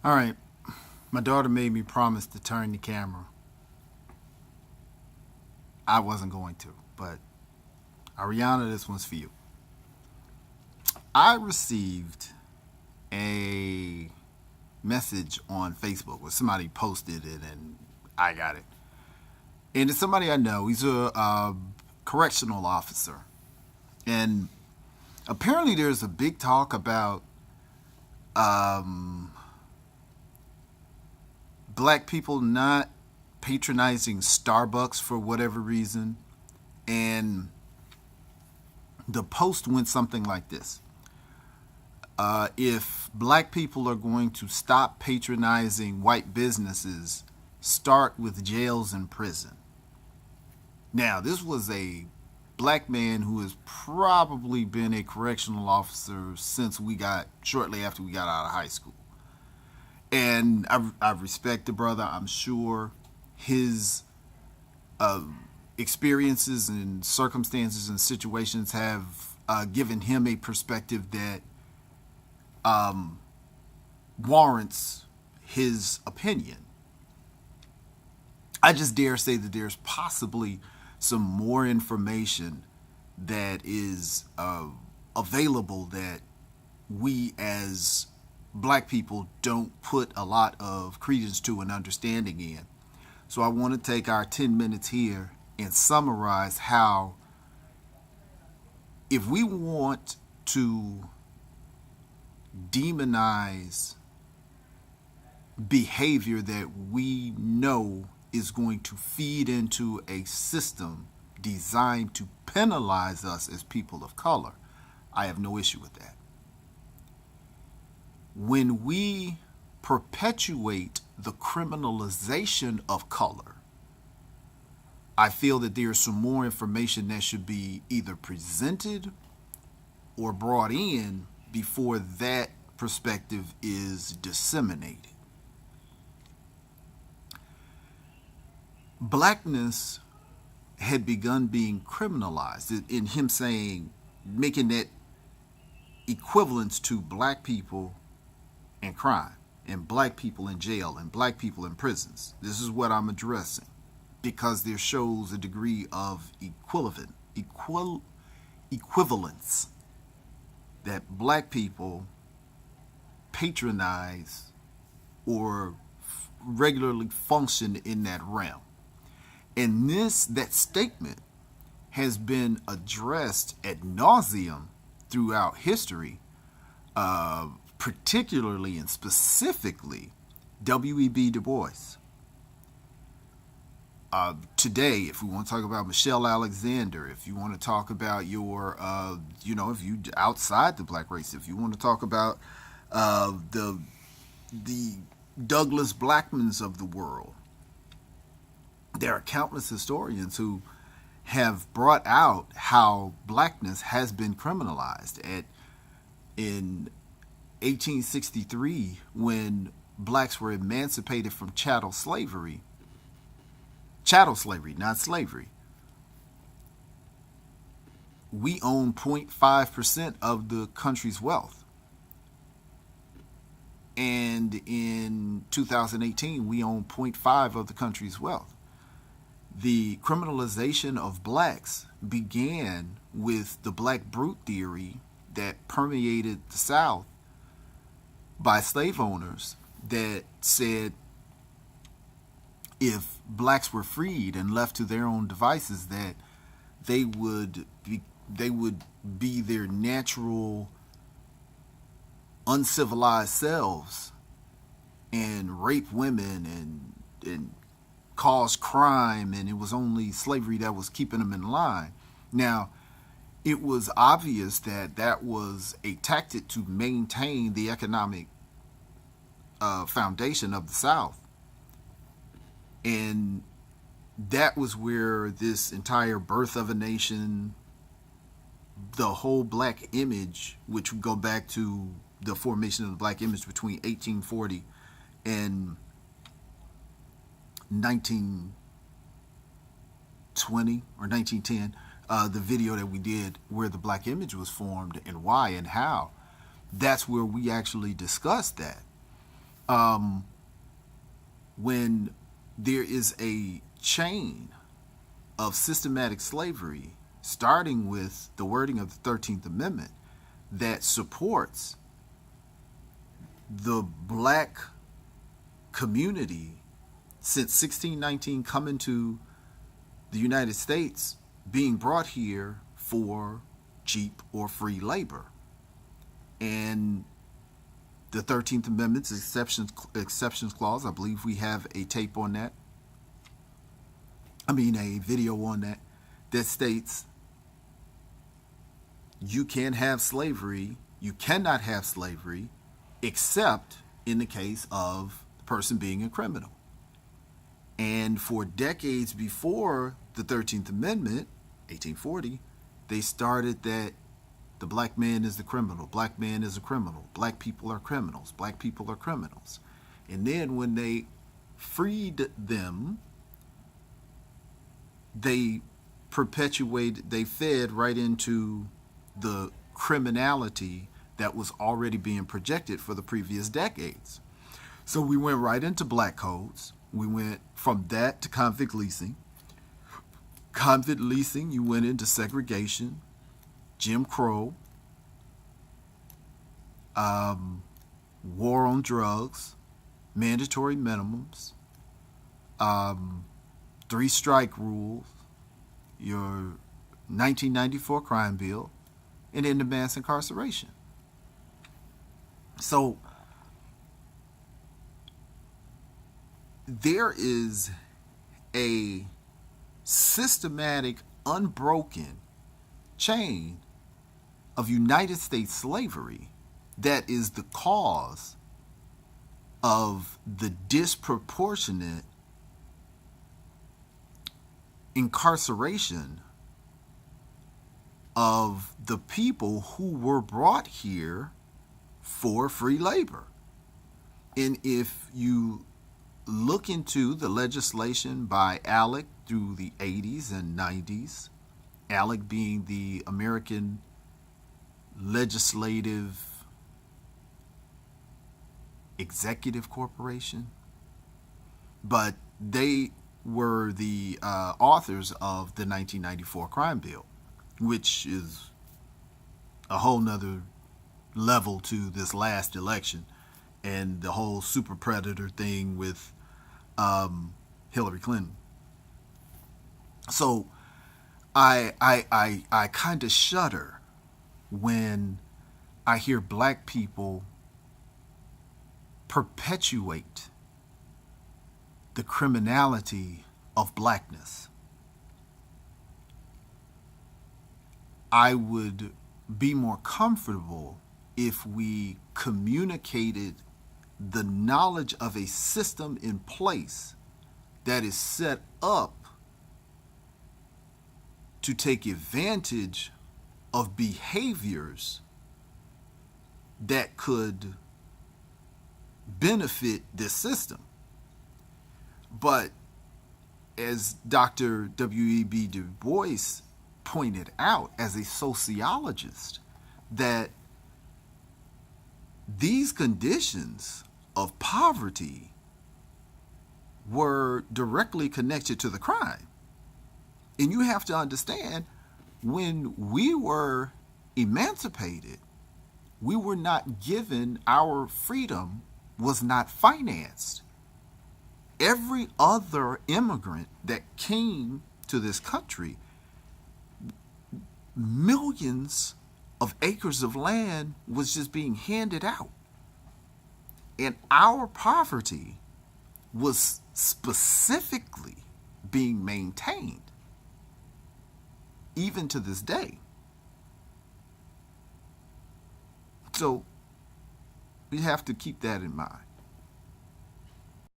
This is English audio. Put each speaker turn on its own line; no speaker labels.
All right. My daughter made me promise to turn the camera. I wasn't going to, but Ariana, this one's for you. I received a message on Facebook where somebody posted it and I got it. And it's somebody I know. He's a correctional officer. And apparently there's a big talk about um, black people not patronizing Starbucks for whatever reason. And the post went something like this. If black people are going to stop patronizing white businesses, start with jails and prison. Now, this was a black man who has probably been a correctional officer since shortly after we got out of high school. And I respect the brother. I'm sure his uh, experiences and circumstances and situations have given him a perspective that um, warrants his opinion. I just dare say that there's possibly some more information that is available that we as black people don't put a lot of credence to and understanding in. So I want to take our 10 minutes here and summarize how, if we want to demonize behavior that we know is going to feed into a system designed to penalize us as people of color, I have no issue with that. When we perpetuate the criminalization of color, I feel that there's some more information that should be either presented or brought in before that perspective is disseminated. Blackness had begun being criminalized in him saying, making that equivalence to black people and crime, and black people in jail, and black people in prisons. This is what I'm addressing because there shows a degree of equivalence that black people patronize or regularly function in that realm. And that statement has been addressed ad nauseum throughout history, particularly and specifically W.E.B. Du Bois. Today, if we want to talk about Michelle Alexander, if you want to talk about your, if you outside the black race, if you want to talk about the Douglas Blackmans of the world, there are countless historians who have brought out how blackness has been criminalized. In 1863, when blacks were emancipated from chattel slavery, not slavery, we own 0.5% of the country's wealth. And in 2018, we own 0.5% of the country's wealth. The criminalization of blacks began with the black brute theory that permeated the South by slave owners that said if blacks were freed and left to their own devices, that they would be their natural uncivilized selves and rape women and cause crime, and it was only slavery that was keeping them in line. Now, it was obvious that that was a tactic to maintain the economic foundation of the South. And that was where this entire birth of a nation, the whole black image, which would go back to the formation of the black image between 1840 and 1920 or 1910, the video that we did where the black image was formed and why and how, that's where we actually discussed that. Um, when there is a chain of systematic slavery, starting with the wording of the 13th Amendment, that supports the black community since 1619 coming to the United States, being brought here for cheap or free labor. And the 13th Amendment's exceptions clause, I believe we have a tape on that. A video on that, that states you can have slavery, you cannot have slavery, except in the case of the person being a criminal. And for decades before the 13th Amendment, 1840, they started that the black man is the criminal, black man is a criminal, black people are criminals, black people are criminals. And then when they freed them, they they fed right into the criminality that was already being projected for the previous decades. So we went right into black codes. We went from that to convict leasing. Convict leasing, you went into segregation, Jim Crow, war on drugs, mandatory minimums, 3-strike rules, your 1994 crime bill, and then the mass incarceration. So there is a systematic, unbroken chain of United States slavery that is the cause of the disproportionate incarceration of the people who were brought here for free labor. And if you look into the legislation by ALEC through the 80s and 90s, ALEC being the American Legislative Executive Corporation, but they were the authors of the 1994 crime bill, which is a whole nother level to this last election and the whole super predator thing with Hillary Clinton. So I kind of shudder when I hear black people perpetuate the criminality of blackness. I would be more comfortable if we communicated the knowledge of a system in place that is set up to take advantage of behaviors that could benefit this system. But as Dr. W.E.B. Du Bois pointed out as a sociologist, that these conditions of poverty were directly connected to the crime. And you have to understand, when we were emancipated, we were not given, our freedom was not financed. Every other immigrant that came to this country, millions of acres of land was just being handed out. And our poverty was specifically being maintained, even to this day. So we have to keep that in mind.